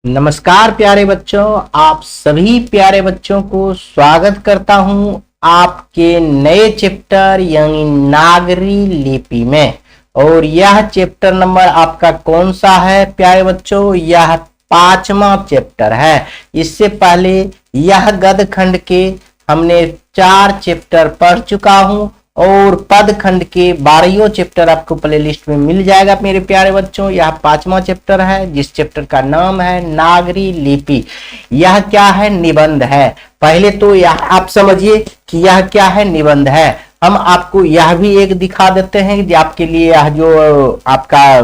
नमस्कार प्यारे बच्चों, आप सभी प्यारे बच्चों को स्वागत करता हूं आपके नए चैप्टर यानी नागरी लिपि में। और यह चैप्टर नंबर आपका कौन सा है प्यारे बच्चों? यह 5वां चैप्टर है। इससे पहले यह गद्य खंड के हमने 4 चैप्टर पढ़ चुका हूं और पद खंड के 12वां चैप्टर आपको प्लेलिस्ट में मिल जाएगा मेरे प्यारे बच्चों। यह 5वां चैप्टर है जिस चैप्टर का नाम है नागरी लिपि। यह क्या है? निबंध है। पहले तो यह आप समझिए कि यह क्या है? निबंध है। हम आपको यह भी एक दिखा देते हैं कि आपके लिए यह जो आपका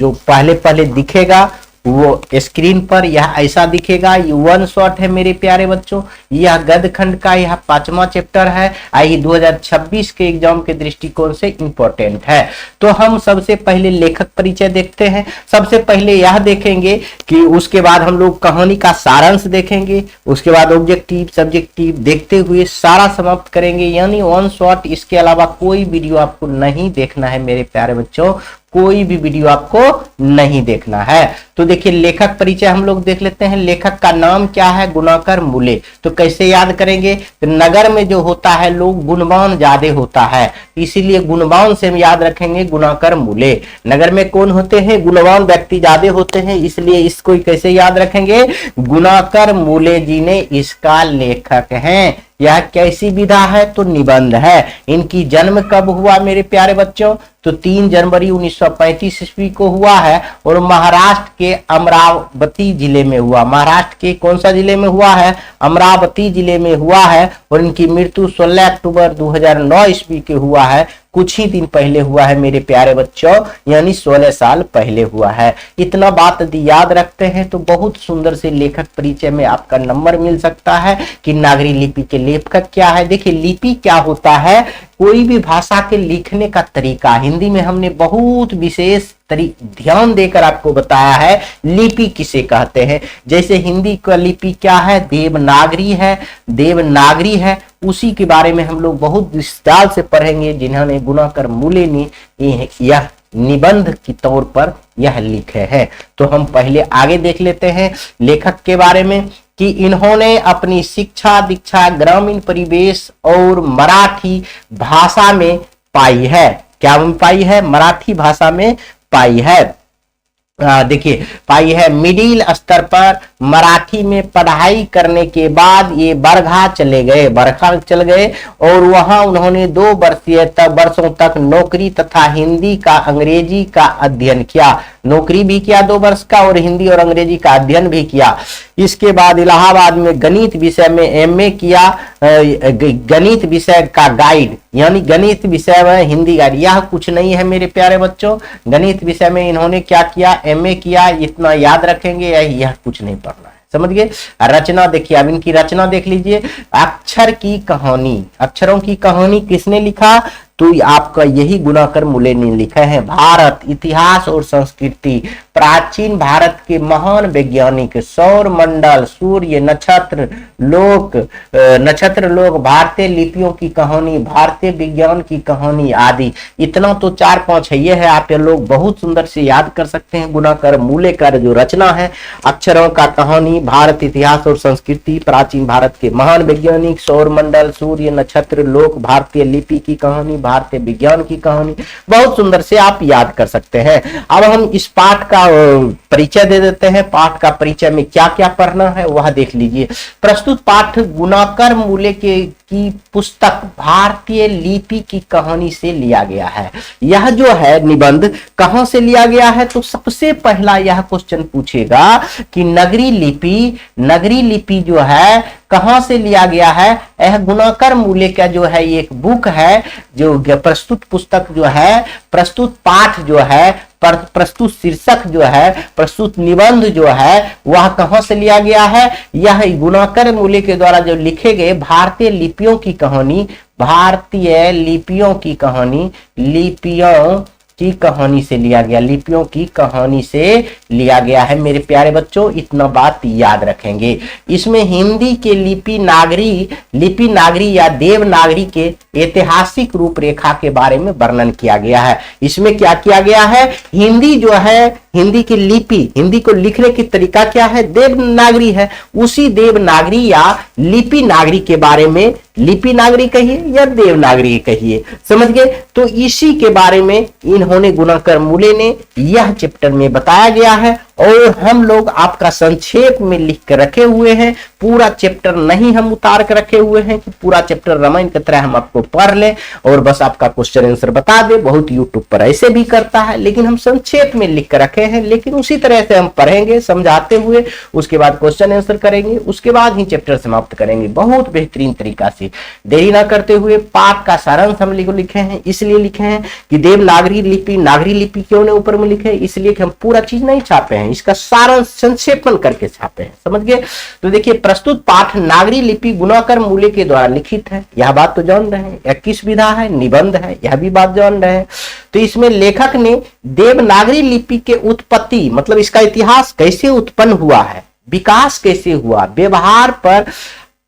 जो पहले पहले दिखेगा वो स्क्रीन पर यह ऐसा दिखेगा। ये वन शॉट है मेरे प्यारे बच्चों। यह गद्य खंड का यह 5वां चैप्टर है। आई 2026 के एग्जाम के दृष्टिकोण से इंपॉर्टेंट है। तो हम सबसे पहले लेखक परिचय देखते हैं। सबसे पहले यह देखेंगे कि उसके बाद हम लोग कहानी का सारांश देखेंगे। उसके बाद ऑब्जेक्टिव सब्जेक्टिव देखते हुए सारा समाप्त करेंगे, यानी वन शॉट। इसके अलावा कोई वीडियो आपको नहीं देखना है मेरे प्यारे बच्चों, कोई भी वीडियो आपको नहीं देखना है। तो देखिए लेखक परिचय हम लोग देख लेते हैं। लेखक का नाम क्या है? गुणाकर मूले। तो कैसे याद करेंगे? तो नगर में जो होता है लोग गुणवान ज्यादा होता है, इसीलिए गुणवान से हम याद रखेंगे गुणाकर मूले। नगर में कौन होते हैं? गुणवान व्यक्ति ज्यादा होते हैं, इसलिए इसको कैसे याद रखेंगे? गुणाकर मूले जी ने इसका लेखक हैं। यह कैसी विधा है? तो निबंध है। इनकी जन्म कब हुआ मेरे प्यारे बच्चों? तो 3 जनवरी 1935 ईस्वी को हुआ है और महाराष्ट्र के अमरावती जिले में हुआ। महाराष्ट्र के कौन सा जिले में हुआ है? अमरावती जिले में हुआ है। और इनकी मृत्यु 16 अक्टूबर 2009 ईस्वी के हुआ है। कुछ ही दिन पहले हुआ है मेरे प्यारे बच्चों, यानी 16 साल पहले हुआ है। इतना बात यदि याद रखते हैं तो बहुत सुंदर से लेखक परिचय में आपका नंबर मिल सकता है कि नागरी लिपि के लेखक क्या है। देखिए लिपि क्या होता है? कोई भी भाषा के लिखने का तरीका। हिंदी में हमने बहुत विशेष ध्यान देकर आपको बताया है लिपि किसे कहते हैं। जैसे हिंदी का लिपि क्या है? देवनागरी है। देवनागरी है, उसी के बारे में हम लोग बहुत विस्तार से पढ़ेंगे, जिन्होंने गुणाकर मूले ने यह निबंध के तौर पर यह लिखे हैं। तो हम पहले आगे देख लेते हैं लेखक के बारे में कि इन्होंने अपनी शिक्षा दीक्षा ग्रामीण परिवेश और मराठी भाषा में पाई है। क्या में पाई है? मराठी भाषा में पाई है। देखिए पाई है। मिडिल स्तर पर मराठी में पढ़ाई करने के बाद ये बरखा चले गए और वहां उन्होंने 2 वर्षों तक नौकरी तथा हिंदी का अंग्रेजी का अध्ययन किया। नौकरी भी किया 2 वर्ष का और हिंदी और अंग्रेजी का अध्ययन भी किया। इसके बाद इलाहाबाद में गणित विषय में एमए किया। गणित विषय का गाइड, यानी गणित विषय में हिंदी गाइड। यह कुछ नहीं है मेरे प्यारे बच्चों। गणित विषय में इन्होंने क्या किया? एमए किया। इतना याद रखेंगे, यह कुछ नहीं पढ़ना है, समझ गए। रचना देखिए, अब इनकी रचना देख लीजिए। अक्षर की कहानी, अक्षरों की कहानी किसने लिखा? तो आपका यही गुणाकर मूले ने लिखा है। भारत इतिहास और संस्कृति, प्राचीन भारत के महान वैज्ञानिक, सौर मंडल, सूर्य, नक्षत्र लोक, भारतीय लिपियों की कहानी, भारतीय विज्ञान की कहानी आदि। इतना तो 4-5 है। ये है, आप ये लोग बहुत सुंदर से याद कर सकते हैं। गुणाकर मूले का जो रचना है, अक्षरों का कहानी, भारत इतिहास और संस्कृति, प्राचीन भारत के महान वैज्ञानिक, सौर मंडल, सूर्य, नक्षत्र लोक, भारतीय लिपि की कहानी, भारतीय विज्ञान की कहानी, बहुत सुंदर से आप याद कर सकते हैं। अब हम इस पाठ का परिचय दे देते हैं। पाठ का परिचय में क्या क्या पढ़ना है वह देख लीजिए। प्रस्तुत पाठ गुणाकर मूले की पुस्तक भारतीय लिपि की कहानी से लिया गया है। यह जो है निबंध कहां से लिया गया है? तो सबसे पहला यह क्वेश्चन पूछेगा कि नगरी लिपि जो है कहां से लिया गया है। यह गुणाकर मूले का जो है एक बुक है, जो प्रस्तुत पुस्तक जो है, प्रस्तुत पाठ जो है, प्रस्तुत शीर्षक जो है, प्रस्तुत निबंध जो है, वह कहां से लिया गया है? यह गुणाकर मूले के द्वारा जो लिखे गए भारतीय लिपियों की कहानी, भारतीय लिपियों की कहानी से लिया गया, लिपियों की कहानी से लिया गया है मेरे प्यारे बच्चों, इतना बात याद रखेंगे। इसमें हिंदी के लिपि नागरी या देवनागरी के ऐतिहासिक रूपरेखा के बारे में वर्णन किया गया है। इसमें क्या किया गया है, हिंदी जो है, हिंदी की लिपि, हिंदी को लिखने की तरीका क्या है, देवनागरी है। उसी देवनागरी या लिपि नागरी के बारे में, लिपि नागरी कहिए या देवनागरी कहिए, समझ गए। तो इसी के बारे में इन्होंने गुणाकर मूले ने यह चैप्टर में बताया गया है और हम लोग आपका संक्षेप में लिख कर रखे हुए हैं। पूरा चैप्टर नहीं हम उतार कर रखे हुए हैं कि पूरा चैप्टर रामायण की तरह हम आपको पढ़ लें और बस आपका क्वेश्चन आंसर बता दे। बहुत यूट्यूब पर ऐसे भी करता है, लेकिन हम संक्षेप में लिख कर रखे हैं, लेकिन उसी तरह से हम पढ़ेंगे समझाते हुए, उसके बाद क्वेश्चन आंसर करेंगे, उसके बाद ही चैप्टर समाप्त करेंगे बहुत बेहतरीन तरीका से। देरी ना करते हुए पाठ का सारांश हम लिखे हैं, इसलिए लिखे हैं कि देवनागरी लिपि नागरी लिपि क्यों ने ऊपर में लिखे, इसलिए कि हम पूरा चीज नहीं छापे हैं, इसका सारांश संक्षेपण करके छापे हैं, समझ गए। तो देखिए, प्रस्तुत पाठ नागरी लिपि गुणाकर मूले के द्वारा लिखित है, यह बात तो जान रहे हैं। यह किस विधा है, निबंध है, यह भी बात जान रहे हैं। तो इसमें लेखक ने देवनागरी लिपि के उत्पत्ति, मतलब इसका इतिहास कैसे उत्पन्न हुआ है, विकास कैसे हुआ, व्यवहार पर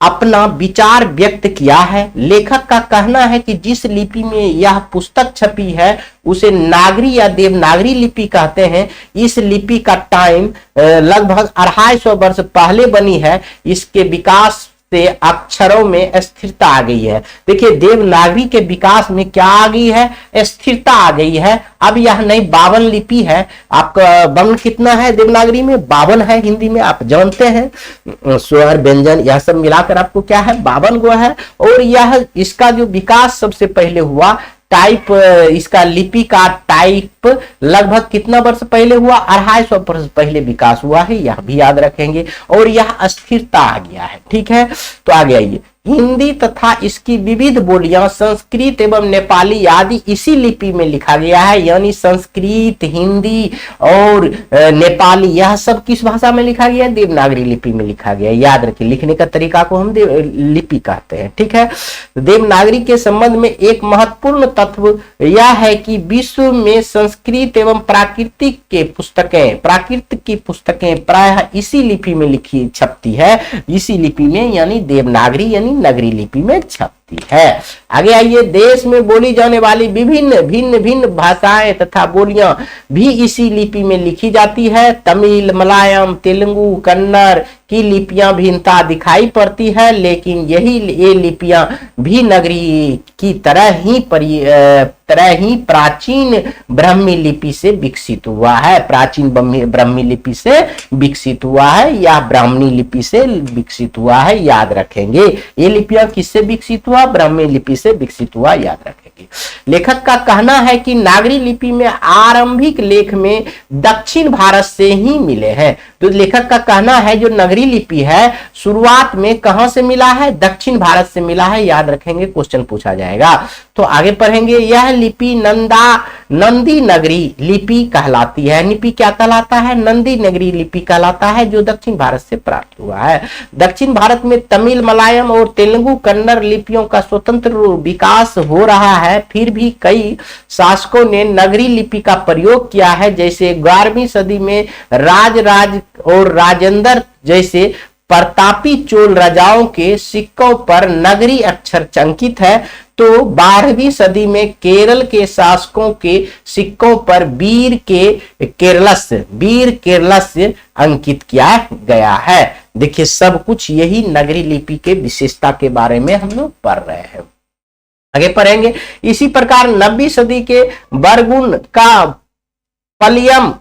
अपना विचार व्यक्त किया है। लेखक का कहना है कि जिस लिपि में यह पुस्तक छपी है उसे नागरी या देवनागरी लिपि कहते हैं। इस लिपि का टाइम लगभग 250 वर्ष पहले बनी है। इसके विकास से अक्षरों में स्थिरता आ गई है। देखिए, देवनागरी के विकास में क्या आ गई है, स्थिरता आ गई है। अब यह नई 52 लिपि है। आपका वर्ण कितना है देवनागरी में, 52 है। हिंदी में आप जानते हैं स्वर व्यंजन यह सब मिलाकर आपको क्या है, 52 गो है। और यह इसका जो विकास सबसे पहले हुआ, टाइप, इसका लिपि का टाइप लगभग कितना वर्ष पहले हुआ, 250 वर्ष पहले विकास हुआ है, यह भी याद रखेंगे। और यह अस्थिरता आ गया है, ठीक है। तो आगे आइए, हिंदी तथा इसकी विविध बोलियां संस्कृत एवं नेपाली आदि इसी लिपि में लिखा गया है। यानी संस्कृत, हिंदी और नेपाली यह सब किस भाषा में लिखा गया है, देवनागरी लिपि में लिखा गया है। याद रखिए, लिखने का तरीका को हम लिपि कहते हैं, ठीक है। देवनागरी के संबंध में एक महत्वपूर्ण तत्व यह है कि विश्व में संस्कृत एवं प्राकृतिक की पुस्तकें प्रायः इसी लिपि में लिखी छपती है, इसी लिपि में यानी देवनागरी यानी नगरी लिपि में छपती है। आगे आइए, देश में बोली जाने वाली भिन्न भाषाएं तथा बोलियां भी इसी लिपि में लिखी जाती है। तमिल, मलयालम, तेलुगु, कन्नड़ की लिपियां भिन्नता दिखाई पड़ती है, लेकिन ये लिपियां भी नगरी की तरह ही प्राचीन ब्राह्मी लिपि से विकसित हुआ है। प्राचीन ब्राह्मी लिपि से विकसित हुआ है या ब्राह्मणी लिपि से विकसित हुआ है, याद रखेंगे। ये लिपियां किससे विकसित हुआ, ब्राह्मी लिपि से विकसित हुआ, याद रखेंगे। लेखक का कहना है कि नागरी लिपि में आरंभिक लेख में दक्षिण भारत से ही मिले हैं। तो लेखक का कहना है जो नगरी लिपि है शुरुआत में कहां से मिला है, दक्षिण भारत से मिला है, याद रखेंगे, क्वेश्चन पूछा जाएगा। तो आगे पढ़ेंगे, यह लिपि नंदी नगरी लिपि कहलाती है। लिपि क्या कहलाता है, नंदी नगरी लिपि कहलाता है, जो दक्षिण भारत से प्राप्त हुआ है। दक्षिण भारत में तमिल, मलयालम और तेलुगु, कन्नड़ लिपियों का स्वतंत्र विकास हो रहा है। फिर भी कई शासकों ने नगरी लिपि का प्रयोग किया है, जैसे 11वीं सदी में राज और राजेंद्र जैसे प्रतापी चोल राजाओं के सिक्कों पर नगरी अक्षर अंकित है। तो 12वीं सदी में केरल के शासकों के सिक्कों पर वीर केरलस्य अंकित किया गया है। देखिए, सब कुछ यही नगरी लिपि के विशेषता के बारे में हम लोग पढ़ रहे हैं। आगे पढ़ेंगे, इसी प्रकार 9वीं सदी के बरगुन का पलियम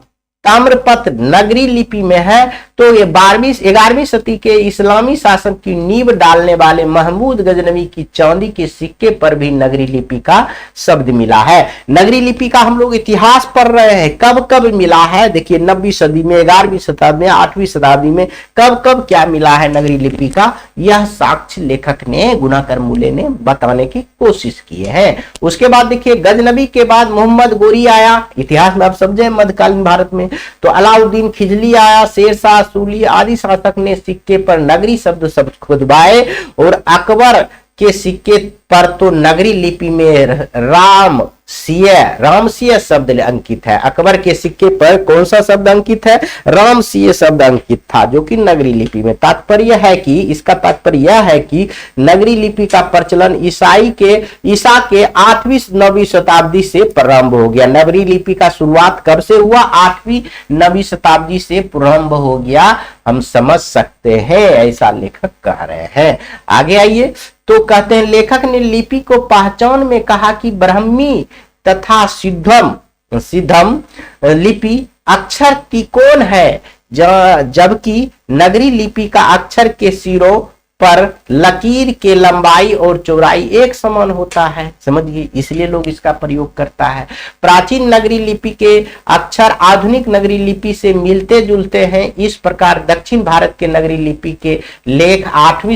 ताम्रपत्र नगरी लिपि में है। तो ये 11वीं सदी के इस्लामी शासन की नींव डालने वाले महमूद गजनवी की चांदी के सिक्के पर भी नगरी लिपि का शब्द मिला है। नगरी लिपि का हम लोग इतिहास पढ़ रहे हैं, कब कब मिला है। देखिए, 9वीं सदी में, 11वीं शताब्दी में, 8वीं शताब्दी में कब कब क्या मिला है नगरी लिपि का, यह साक्ष्य लेखक ने, गुणाकर मूले ने बताने की कोशिश की है। उसके बाद देखिए, गजनवी के बाद मोहम्मद गोरी आया। इतिहास में आप समझे, मध्यकालीन भारत में तो अलाउद्दीन खिजली आया, शेरशाह सूरी आदि शासक ने सिक्के पर नगरी शब्द खुदवाए और अकबर के सिक्के पर तो नगरी लिपि में राम सिय, रामसिय शब्द अंकित है। अकबर के सिक्के पर कौन सा शब्द अंकित है? रामसिय शब्द अंकित था, जो कि नगरी लिपि में। तात्पर्य है कि इसका तात्पर्य यह है कि नगरी लिपि का प्रचलन ईसा के 8वीं 9वीं शताब्दी से प्रारंभ हो गया। नगरी लिपि का शुरुआत कब से हुआ? 8वीं 9वीं शताब्दी से प्रारंभ हो गया, हम समझ सकते हैं, ऐसा लेखक कह रहे हैं। आगे आइए, तो कहते हैं लेखक ने लिपि को पहचान में कहा कि ब्राह्मी तथा सिद्धम लिपि अक्षर त्रिकोण है, जबकि नगरी लिपि का अक्षर के सिरों पर लकीर के लंबाई और चौड़ाई एक समान होता है। समझिए, इसलिए लोग इसका प्रयोग करता है। प्राचीन नगरी लिपि के अक्षर आधुनिक नगरी लिपि से मिलते जुलते हैं। इस प्रकार दक्षिण भारत के नगरी लिपि के लेख 8वीं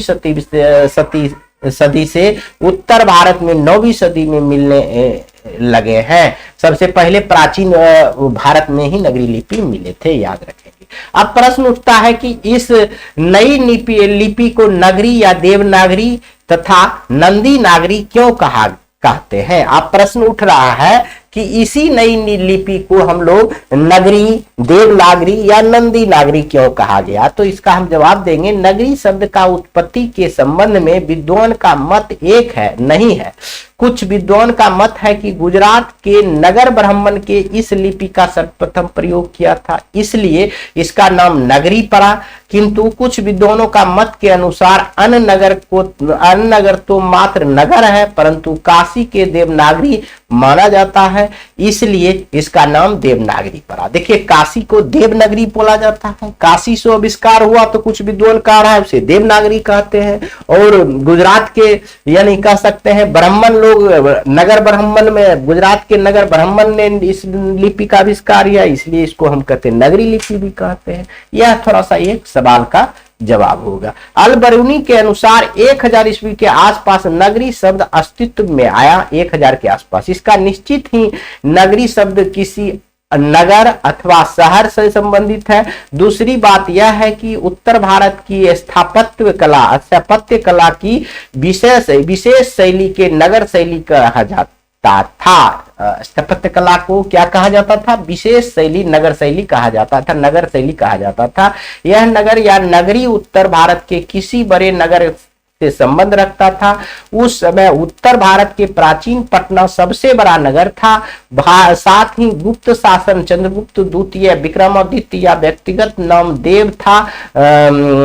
सदी से उत्तर भारत में 9वीं सदी में मिलने लगे हैं। सबसे पहले प्राचीन भारत में ही नगरी लिपि मिले थे, याद रखेंगे। अब प्रश्न उठता है कि इस नई लिपि को नगरी या देवनागरी तथा नंदी नागरी क्यों कहते हैं? अब प्रश्न उठ रहा है कि इसी नई लिपि को हम लोग नगरी, देवनागरी या नंदी नागरी क्यों कहा गया? तो इसका हम जवाब देंगे, नगरी शब्द का उत्पत्ति के संबंध में विद्वान का मत एक है नहीं है। कुछ विद्वान का मत है कि गुजरात के नगर ब्राह्मण के इस लिपि का सर्वप्रथम प्रयोग किया था, इसलिए इसका नाम नगरी पड़ा। किंतु कुछ विद्वानों का मत के अनुसार अन्य नगर तो मात्र नगर है, परंतु काशी के देवनागरी माना जाता है, इसलिए इसका नाम देवनागरी पड़ा। देखिए, काशी को देवनागरी बोला जाता है। काशी से आविष्कार हुआ तो कुछ विद्वान कह रहा है उसे देवनागरी कहते हैं। और गुजरात के यानी कह सकते हैं ब्राह्मण लोग, नगर ब्राह्मण में, गुजरात के नगर ब्राह्मण ने इस लिपि का आविष्कार किया, इसलिए इसको हम कहते हैं नगरी लिपि भी कहते हैं। यह थोड़ा सा एक सवाल का जवाब होगा। अल बरूनी के अनुसार 1000 ईस्वी के आसपास नगरी शब्द अस्तित्व में आया, 1000 के आसपास। इसका निश्चित ही नगरी शब्द किसी नगर अथवा शहर से संबंधित है। दूसरी बात यह है कि उत्तर भारत की स्थापत्य कला की विशेष शैली के नगर शैली कहा जाता था। स्थापत्य कला को क्या कहा जाता था? विशेष शैली, नगर शैली कहा जाता था, नगर शैली कहा जाता था। यह नगर या नगरी उत्तर भारत के किसी बड़े नगर से संबंध रखता था। उस समय उत्तर भारत के प्राचीन पटना सबसे बड़ा नगर था। साथ ही गुप्त शासन चंद्रगुप्त द्वितीय, विक्रमादित्य या व्यक्तिगत नाम देव था।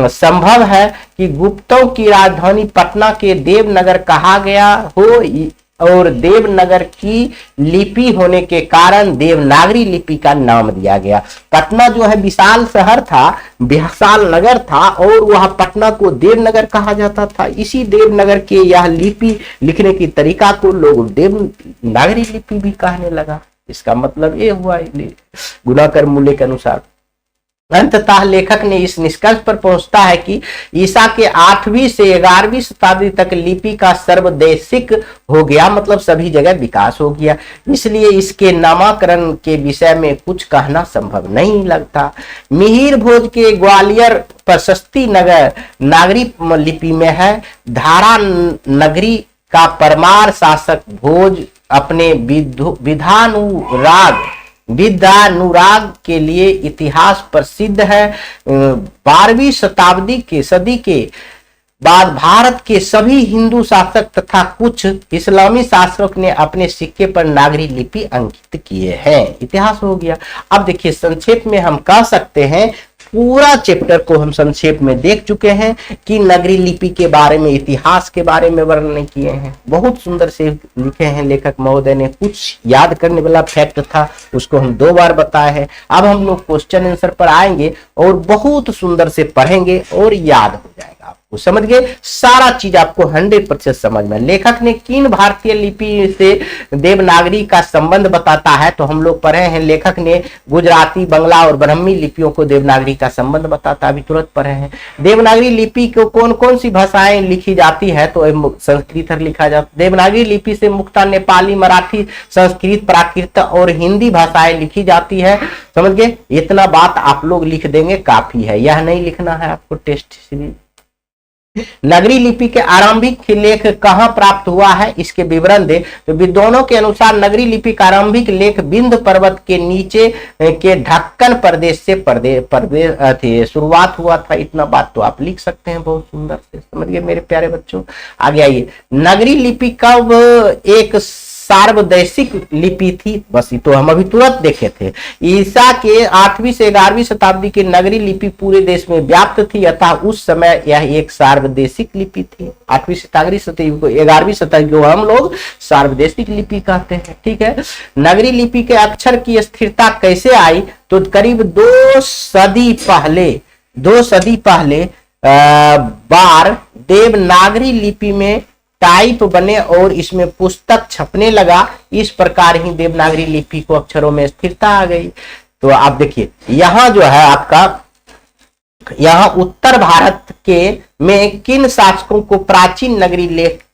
संभव है कि गुप्तों की राजधानी पटना के देवनगर कहा गया हो, और देवनगर की लिपि होने के कारण देवनागरी लिपि का नाम दिया गया। पटना जो है विशाल शहर था, विशाल नगर था, और वह पटना को देवनगर कहा जाता था। इसी देवनगर के यह लिपि लिखने की तरीका को लोग देवनागरी लिपि भी कहने लगा। इसका मतलब ये हुआ गुणाकर मूल्य के अनुसार। अंततः लेखक ने इस निष्कर्ष पर पहुंचता है कि ईसा के 8वीं से 11वीं शताब्दी तक लिपि का सर्वदेशिक हो गया, मतलब सभी जगह विकास हो गया। इसलिए इसके नामकरण के विषय में कुछ कहना संभव नहीं लगता। मिहिर भोज के ग्वालियर प्रशस्ति नागरी लिपि में है। धारा नगरी का परमार शासक भोज अपने विद्यानुराग के लिए इतिहास प्रसिद्ध है। 12वीं सदी के बाद भारत के सभी हिंदू शासक तथा कुछ इस्लामी शासक ने अपने सिक्के पर नागरी लिपि अंकित किए हैं। इतिहास हो गया। अब देखिए, संक्षेप में हम कह सकते हैं, पूरा चैप्टर को हम संक्षेप में देख चुके हैं कि नगरी लिपि के बारे में, इतिहास के बारे में वर्णन किए हैं। बहुत सुंदर से लिखे हैं लेखक महोदय ने। कुछ याद करने वाला फैक्ट था, उसको हम 2 बार बताए हैं। अब हम लोग क्वेश्चन आंसर पर आएंगे और बहुत सुंदर से पढ़ेंगे और याद हो जाएगा। आपको समझ गए, सारा चीज आपको 100% समझ में। लेखक ने किन भारतीय लिपि से देवनागरी का संबंध बताता है, तो हम लोग पढ़े हैं लेखक ने गुजराती, बंगला और ब्राह्मी लिपियों को देवनागरी का संबंध बताता, अभी तुरंत पढ़े हैं। देवनागरी लिपि को कौन कौन सी भाषाएं लिखी जाती है, तो संस्कृत लिखा जाता। देवनागरी लिपि से मुख्यतः नेपाली, मराठी, संस्कृत, प्राकृत और हिंदी भाषाएं लिखी जाती है। समझ गए, इतना बात आप लोग लिख देंगे काफी है, यह नहीं लिखना है आपको टेस्ट सीरीज। नगरी लिपि के आरंभिक लेख कहाँ प्राप्त हुआ है, इसके विवरण दे। तो विद्वानों के अनुसार नगरी लिपि का आरंभिक लेख विंध्य पर्वत के नीचे के ढक्कन प्रदेश से शुरुआत हुआ था। इतना बात तो आप लिख सकते हैं बहुत सुंदर से, समझ गए मेरे प्यारे बच्चों। आगे आइए, नगरी लिपि कब एक सार्वदेशिक लिपि थी, बस ये तो हम अभी तुरंत देखे थे। ईसा के 8वीं से 11वीं शताब्दी की नगरी लिपि पूरे देश में व्याप्त थी, अतः उस समय यह एक सार्वदेशिक लिपि थी। 8वीं शताब्दी शताब्दी को 11वीं शताब्दी को हम लोग सार्वदेशिक लिपि कहते हैं, ठीक है। नगरी लिपि के अक्षर की स्थिरता कैसे आई, तो करीब 2 सदी पहले बार देवनागरी लिपि में टाइप बने और इसमें पुस्तक छपने लगा। इस प्रकार ही देवनागरी लिपि को अक्षरों में स्थिरता आ गई। तो आप देखिए यहां जो है आपका, यहां उत्तर भारत के में किन शासकों को प्राचीन नगरी लेख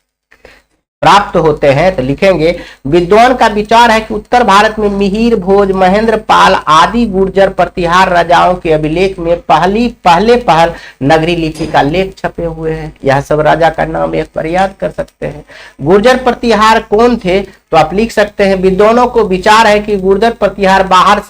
प्राप्त होते हैं, तो लिखेंगे विद्वान का विचार है कि उत्तर भारत में मिहिर, भोज, महेंद्र पाल आदि गुर्जर प्रतिहार राजाओं के अभिलेख में पहल नगरी लिपि का लेख छपे हुए हैं। यह सब राजा का नाम एक बार याद कर सकते हैं। गुर्जर प्रतिहार कौन थे, तो आप लिख सकते हैं विद्वानों को विचार है कि गुर्जर प्रतिहार बाहर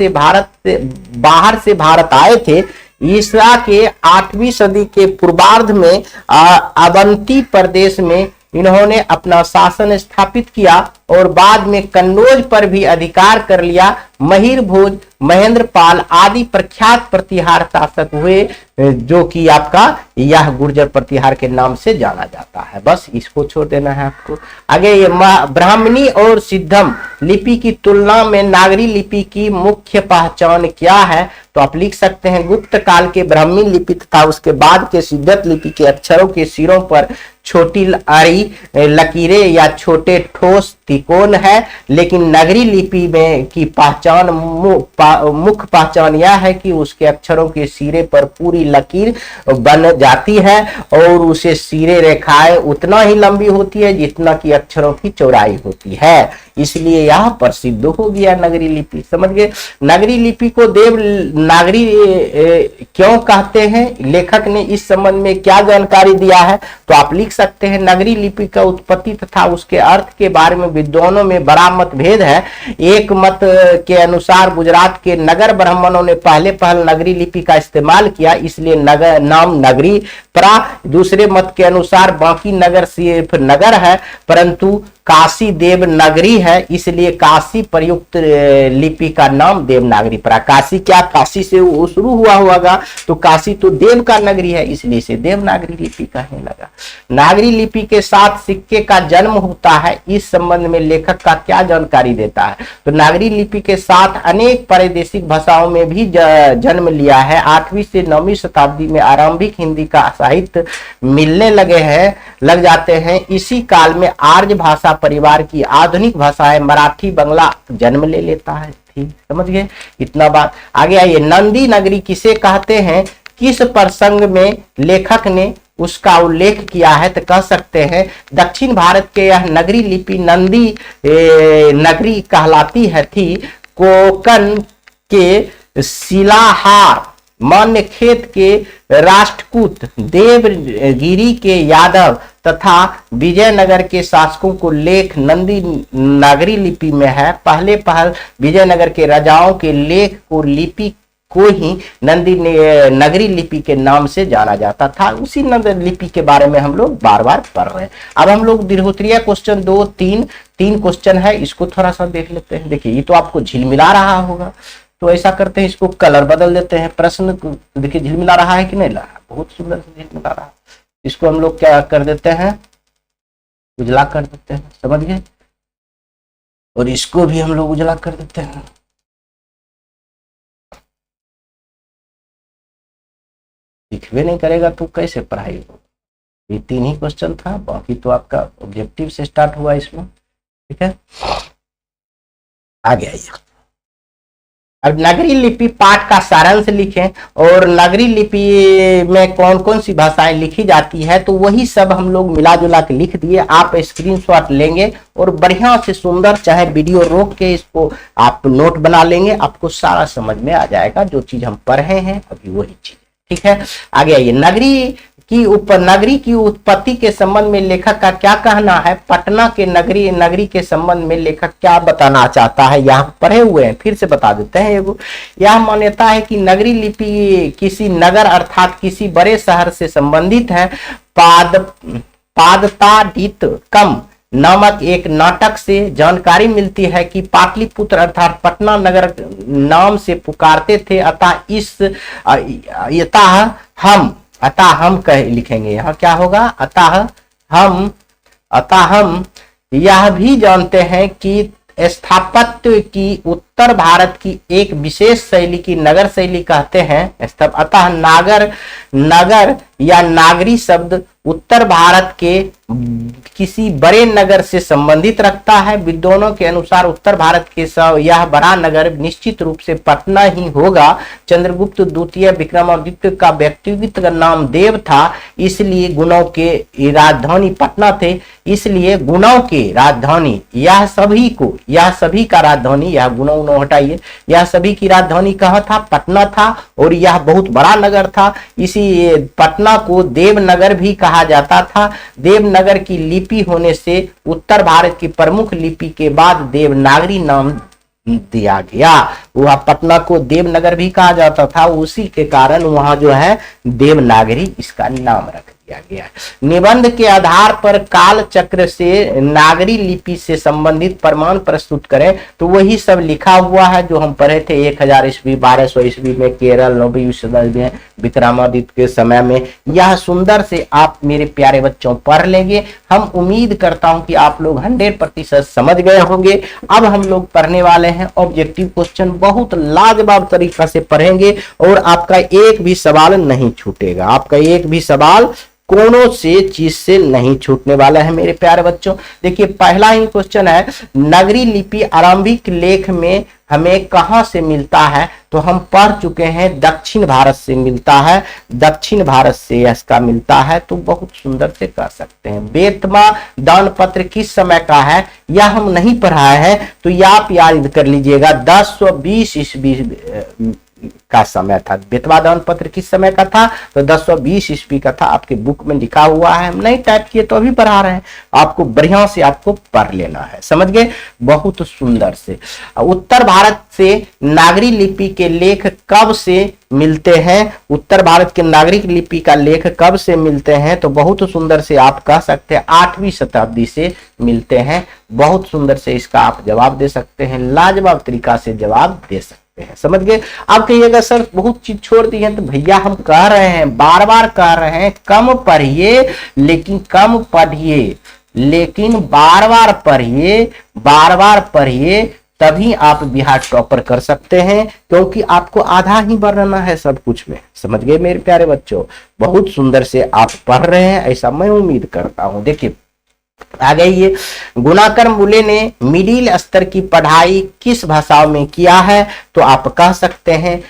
से भारत आए थे। ईसा के 8वीं सदी के पूर्वार्ध में अवंती प्रदेश में इन्होंने अपना शासन स्थापित किया और बाद में कन्नौज पर भी अधिकार कर लिया। महिर भोज, महेंद्र पाल आदि प्रख्यात प्रतिहार शासक हुए, जो कि आपका यह गुर्जर प्रतिहार के नाम से जाना जाता है। बस इसको छोड़ देना है आपको। आगे ये ब्राह्मणी और सिद्धम लिपि की तुलना में नागरी लिपि की मुख्य पहचान क्या है, तो आप लिख सकते हैं गुप्त काल के ब्राह्मी लिपि तथा उसके बाद के सिद्धत लिपि के अक्षरों के सिरों पर छोटी आड़ी लकीरें या छोटे ठोस त्रिकोण है, लेकिन नगरी लिपि में की पहचान मुख्य पहचान यह है कि उसके अक्षरों के सिरे पर पूरी लकीर बन जाती है और उसे सिरे रेखाएं उतना ही लंबी होती है जितना कि अक्षरों की चौड़ाई होती है, इसलिए यह प्रसिद्ध हो गया नगरी लिपि। समझ गए। नगरी लिपि को देवनागरी क्यों कहते हैं, लेखक ने इस संबंध में क्या जानकारी दिया है, तो आप लिख सकते हैं नगरी लिपि का उत्पत्ति तथा उसके अर्थ के बारे में विद्वानों में बड़ा मतभेद है। एक मत के अनुसार गुजरात के नगर ब्राह्मणों ने पहल नगरी लिपि का इस्तेमाल किया, इसलिए नाम नगरी पड़ा। दूसरे मत के अनुसार बाकी नगर सिर्फ नगर है, परंतु काशी देवनागरी है, इसलिए काशी प्रयुक्त लिपि का नाम देवनागरी पड़ा। काशी क्या, काशी से वो शुरू हुआ होगा, तो काशी तो देव का नगरी है, इसलिए से देवनागरी लिपि कहने लगा। नागरी लिपि के साथ सिक्के का जन्म होता है, इस संबंध में लेखक का क्या जानकारी देता है, तो नागरी लिपि के साथ अनेक प्रादेशिक भाषाओं में भी जन्म लिया है। 8वीं से 9वीं शताब्दी में आरंभिक हिंदी का साहित्य मिलने लग जाते हैं। इसी काल में आर्य भाषा परिवार की आधुनिक भाषाएं मराठी, बांग्ला जन्म ले लेता है। ठीक, समझ गए इतना बात। आगे आइए, नंदी नगरी किसे कहते हैं, किस प्रसंग में लेखक ने उसका उल्लेख किया है, तो कह सकते हैं दक्षिण भारत के यह नगरी लिपि नंदी नगरी कहलाती है थी। कोकण के शिलाहार, मान्य खेत के राष्ट्रकूट, देवगिरी के यादव तथा विजयनगर के शासकों को लेख नंदी नागरी लिपि में है। पहल विजयनगर के राजाओं के लेख को लिपि को ही नंदी नगरी लिपि के नाम से जाना जाता था। उसी नंदी लिपि के बारे में हम लोग बार बार पढ़ रहे हैं। अब हम लोग दीर्घोत्तरीय क्वेश्चन 2, 3 क्वेश्चन है, इसको थोड़ा सा देख लेते हैं। देखिए ये तो आपको झिलमिला रहा होगा, तो ऐसा करते हैं इसको कलर बदल देते हैं। प्रश्न देखिए झिलमिला रहा है कि नहीं ला रहा, बहुत सुंदर से झिलमिला रहा है। इसको हम लोग क्या कर देते हैं, उजला कर देते हैं, समझ गए। और इसको भी हम लोग उजला कर देते हैं। दिखवे नहीं करेगा तो कैसे पढ़ाई हो। ये 3 ही क्वेश्चन था, बाकी तो आपका ऑब्जेक्टिव से स्टार्ट हुआ इसमें। ठीक है, आगे आइए। अब नगरी लिपि पाठ का सारांश लिखें और नगरी लिपि में कौन कौन सी भाषाएं लिखी जाती है, तो वही सब हम लोग मिला जुला के लिख दिए। आप स्क्रीनशॉट लेंगे और बढ़िया से सुंदर, चाहे वीडियो रोक के इसको आप नोट बना लेंगे, आपको सारा समझ में आ जाएगा। जो चीज हम पढ़े हैं अभी वही चीज, ठीक है। आगे आइए, नगरी की उपनगरी की उत्पत्ति के संबंध में लेखक का क्या कहना है, पटना के नगरी के संबंध में लेखक क्या बताना चाहता है, यहाँ पढ़े हुए हैं, फिर से बता देते हैं। एगो यह मान्यता है कि नगरी लिपि किसी नगर अर्थात किसी बड़े शहर से संबंधित है। पादताडित कम नामक एक नाटक से जानकारी मिलती है कि पाटलिपुत्र अर्थात पटना नगर नाम से पुकारते थे। अतः हम कह लिखेंगे, यहाँ क्या होगा, अतः हम यह भी जानते हैं कि स्थापत्य की उत्तर भारत की एक विशेष शैली की नगर शैली कहते हैं। अतः नगर या नागरी शब्द उत्तर भारत के किसी बड़े नगर से संबंधित रखता है। विद्वानों के अनुसार उत्तर भारत के यह बड़ा नगर निश्चित रूप से पटना ही होगा। चंद्रगुप्त द्वितीय विक्रमादित्य का व्यक्तिगत नाम देव था, इसलिए गुणों के राजधानी पटना थे। इसलिए गुणों के राजधानी, यह सभी का राजधानी, यह गुणों हटाइए, यह सभी की राजधानी कहाँ था, पटना था, और यह बहुत बड़ा नगर था। इसी पटना को देवनगर भी कहा जाता था। देवनगर की लिपि होने से उत्तर भारत की प्रमुख लिपि के बाद देवनागरी नाम दिया गया। वह पटना को देवनगर भी कहा जाता था, उसी के कारण वहां जो है देवनागरी इसका नाम रख दिया गया। निबंध के आधार पर काल चक्र से नागरी लिपि से संबंधित प्रमाण प्रस्तुत करें, तो वही सब लिखा हुआ है जो हम पढ़े थे 1000 ईस्वी 1200 ईस्वी में केरल 9वीं सदी में विक्रमादित्य के समय में। यह सुंदर से आप मेरे प्यारे बच्चों पढ़ लेंगे। हम उम्मीद करता हूं कि आप लोग 100% समझ गए होंगे। अब हम लोग पढ़ने वाले हैं ऑब्जेक्टिव क्वेश्चन, बहुत लाजवाब तरीका से पढ़ेंगे और आपका एक भी सवाल नहीं छूटेगा। आपका एक भी सवाल कोनो से चीज से नहीं छूटने वाला है मेरे प्यारे बच्चों। देखिए पहला ही क्वेश्चन है, नगरी लिपि आरंभिक लेख में हमें कहां से मिलता है, तो हम पढ़ चुके हैं दक्षिण भारत से मिलता है। दक्षिण भारत से इसका मिलता है, तो बहुत सुंदर से कह सकते हैं। बेतवा दान पत्र किस समय का है, यह हम नहीं पढ़ा है, तो यह आप याद कर लीजिएगा 1020 ईस्वी का समय था। बेतवा दान पत्र किस समय का था, तो 1020 ईस्वी का था। आपके बुक में लिखा हुआ है, हम नहीं टाइप किए तो अभी पढ़ा रहे हैं आपको, बढ़िया से आपको पढ़ लेना है, समझ गए, बहुत सुंदर से। उत्तर भारत से नागरी लिपि के लेख कब से मिलते हैं, उत्तर भारत के नागरिक लिपि का लेख कब से मिलते हैं, तो बहुत सुंदर से आप कह सकते हैं 8वीं शताब्दी से मिलते हैं। बहुत सुंदर से इसका आप जवाब दे सकते हैं, लाजवाब तरीका से जवाब दे सकते हैं, समझ गए। अब कहिएगा सर बहुत चीज छोड़ दी है, तो भैया हम कह रहे हैं, बार बार कह रहे हैं, कम पढ़िए लेकिन कम पढ़िए, लेकिन बार बार पढ़िए, तभी आप बिहार टॉपर कर सकते हैं, क्योंकि आपको आधा ही बढ़ना है सब कुछ में, समझ गए मेरे प्यारे बच्चों। बहुत सुंदर से आप पढ़ रहे हैं, ऐसा मैं उम्मीद करता हूं। देखिए आगे ये गुणाकर मूले ने मिडिल स्तर की पढ़ाई किस भाषाओं में किया है, तो आप कह सकते हैं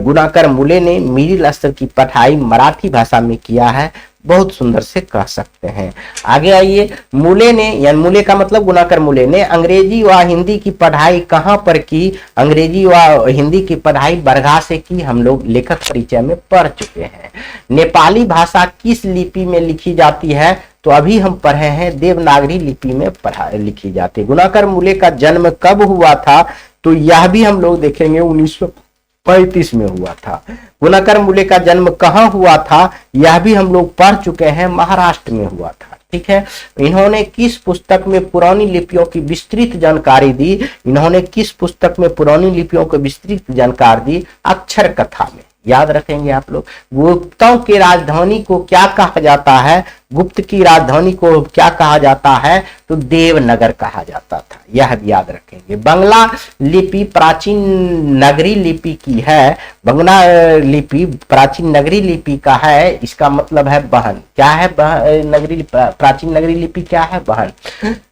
गुणाकर मूले ने मिडिल स्तर की पढ़ाई मराठी भाषा में किया है। बहुत सुंदर से कह सकते हैं। आगे आइए, मूले ने, यानी मूले का मतलब गुणाकर मूले ने अंग्रेजी व हिंदी की पढ़ाई कहां पर की, अंग्रेजी व हिंदी की पढ़ाई बरघा से की, हम लोग लेखक परिचय में पढ़ चुके हैं। नेपाली भाषा किस लिपि में लिखी जाती है, तो अभी हम पढ़े हैं देवनागरी लिपि में लिखी जाती है। गुणाकर मूले का जन्म कब हुआ था, तो यह भी हम लोग देखेंगे 1935 में हुआ था। गुणाकर मूले का जन्म कहाँ हुआ था, यह भी हम लोग पढ़ चुके हैं, महाराष्ट्र में हुआ था, ठीक है। इन्होंने किस पुस्तक में पुरानी लिपियों की विस्तृत जानकारी दी, इन्होंने किस पुस्तक में पुरानी लिपियों को विस्तृत जानकारी दी, अक्षर कथा में, याद रखेंगे आप लोग। गुप्तों की राजधानी को क्या कहा जाता है, गुप्त की राजधानी को क्या कहा जाता है, तो देवनगर कहा जाता था, यह भी याद रखेंगे। बंगला लिपि प्राचीन नगरी लिपि की है, बंगला लिपि प्राचीन नगरी लिपि का है, इसका मतलब है बहन। क्या है प्राचीन नगरी लिपि क्या है, बहन।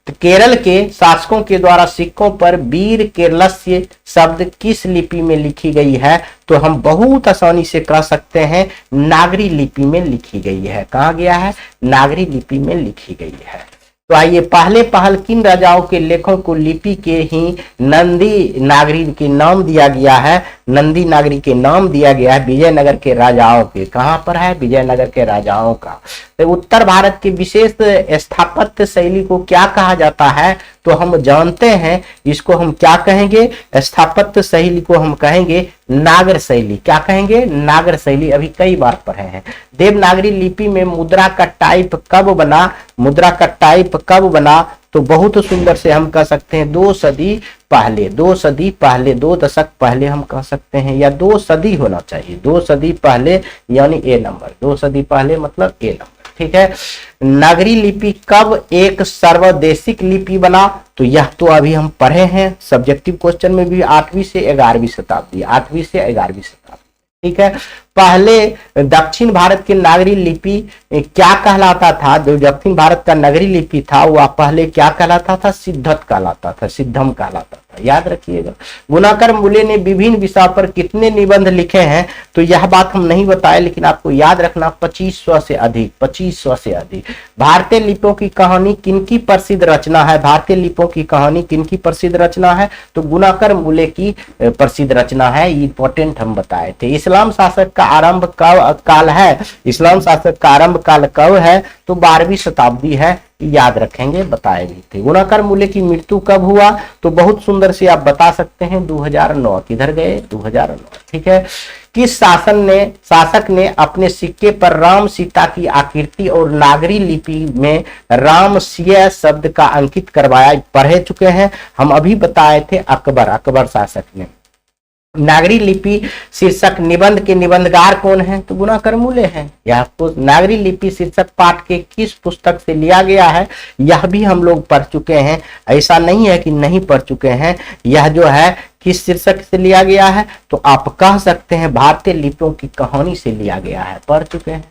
तो केरल के शासकों के द्वारा सिक्कों पर वीर केरलस्य शब्द किस लिपि में लिखी गई है, तो हम बहुत आसानी से कह सकते हैं नागरी लिपि में लिखी गई है। कहा गया है, नागरी लिपि में लिखी गई है। तो आइए पहले पहल किन राजाओं के लेखों को लिपि के ही नंदी नागरी के नाम दिया गया है? नंदी नागरी के नाम दिया गया है विजयनगर के राजाओं के। कहां पर है? विजयनगर के राजाओं का। तो उत्तर भारत की विशेष स्थापत्य शैली को क्या कहा जाता है? तो हम जानते हैं इसको हम क्या कहेंगे? स्थापत्य शैली को हम कहेंगे नागर शैली। क्या कहेंगे? नागर शैली। अभी कई बार पढ़े हैं। देवनागरी लिपि में मुद्रा का टाइप कब बना? मुद्रा का टाइप कब बना? तो बहुत सुंदर से हम कह सकते हैं 2 सदी पहले, 2 सदी पहले, 2 दशक पहले हम कह सकते हैं, या 2 सदी होना चाहिए, 2 सदी पहले यानी ए नंबर, 2 सदी पहले मतलब ए नंबर। ठीक है। नागरी लिपि कब एक सर्वदेशिक लिपि बना? तो यह तो अभी हम पढ़े हैं सब्जेक्टिव क्वेश्चन में भी, 8वीं से 11वीं शताब्दी, 8वीं से 11वीं शताब्दी। ठीक है। पहले दक्षिण भारत की नागरी लिपि क्या कहलाता था? जो दक्षिण भारत का नगरी लिपि था वह पहले क्या कहलाता था? सिद्धत कहलाता था, सिद्धम कहलाता था। याद रखिएगा। गुणाकर मूले ने विभिन्न विषयों पर कितने निबंध लिखे हैं? तो यह बात हम नहीं बताए, लेकिन आपको याद रखना 2500 से अधिक, 2500 से अधिक। भारतीय लिपियों की कहानी किनकी प्रसिद्ध रचना है? भारतीय लिपियों की कहानी किनकी प्रसिद्ध रचना है? तो गुणाकर मूले की प्रसिद्ध रचना है। इंपॉर्टेंट हम बताए थे। इस्लाम शासक का आरंभ कब काल है? इस्लाम शासक का आरंभ काल कब है? तो 12वीं शताब्दी है। याद रखेंगे, बताए भी थे। गुणाकर मूले की मृत्यु कब हुआ? तो बहुत सुंदर से आप बता सकते हैं 2009। किधर गए? 2009। ठीक है। किस शासक ने अपने सिक्के पर राम सीता की आकृति और नागरी लिपि में राम सिया शब्द का अंकित करवाया? पढ़े चुके हैं हम, अभी बताए थे। अकबर शासक ने। नागरी लिपि शीर्षक निबंध के निबंधकार कौन है? तो गुणाकर मूले हैं। यह नागरी लिपि शीर्षक पाठ के किस पुस्तक से लिया गया है? यह भी हम लोग पढ़ चुके हैं, ऐसा नहीं है कि नहीं पढ़ चुके हैं। यह जो है किस शीर्षक से लिया गया है? तो आप कह सकते हैं भारतीय लिपियों की कहानी से लिया गया है, पढ़ चुके हैं।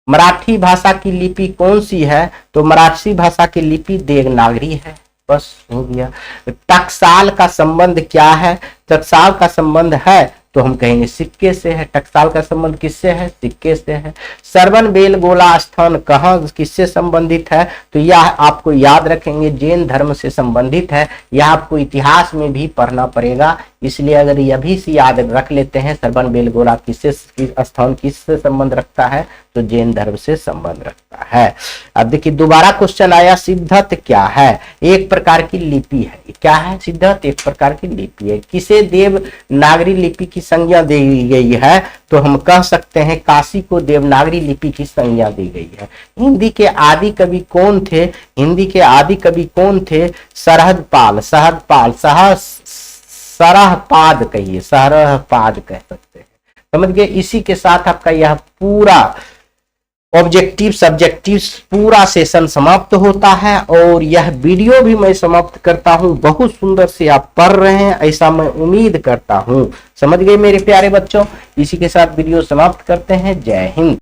मराठी भाषा की लिपि कौन सी है? तो मराठी भाषा की लिपि देवनागरी है। बस हो गया। टकसाल का संबंध क्या है? टकसाल का संबंध है तो हम कहेंगे सिक्के से है। टकसाल का संबंध किससे है? सिक्के से है। श्रवण बेलगोला स्थान कहाँ किससे संबंधित है? तो यह आपको याद रखेंगे जैन धर्म से संबंधित है। यह आपको इतिहास में भी पढ़ना पड़ेगा, इसलिए अगर यह भी से याद रख लेते हैं श्रवण बेलगोला किससे स्थान किससे संबंध रखता है? तो जैन धर्म से संबंध रखता है। अब देखिए दोबारा क्वेश्चन आया, सिद्धत क्या है? एक प्रकार की लिपि है। क्या है सिद्धत? एक प्रकार की लिपि है। किसे देवनागरी लिपि की संज्ञा दी गई है? तो हम कह सकते हैं काशी को देवनागरी लिपि की संज्ञा दी गई है। हिंदी के आदि कवि कौन थे? हिंदी के आदि कवि कौन थे? सरहदपाल, सरहपाद कहिए, सरहपाद कह सकते हैं। समझ गए? इसी के साथ आपका यह पूरा ऑब्जेक्टिव सब्जेक्टिव पूरा सेशन समाप्त होता है और यह वीडियो भी मैं समाप्त करता हूं। बहुत सुंदर से आप पढ़ रहे हैं ऐसा मैं उम्मीद करता हूं। समझ गए मेरे प्यारे बच्चों? इसी के साथ वीडियो समाप्त करते हैं। जय हिंद।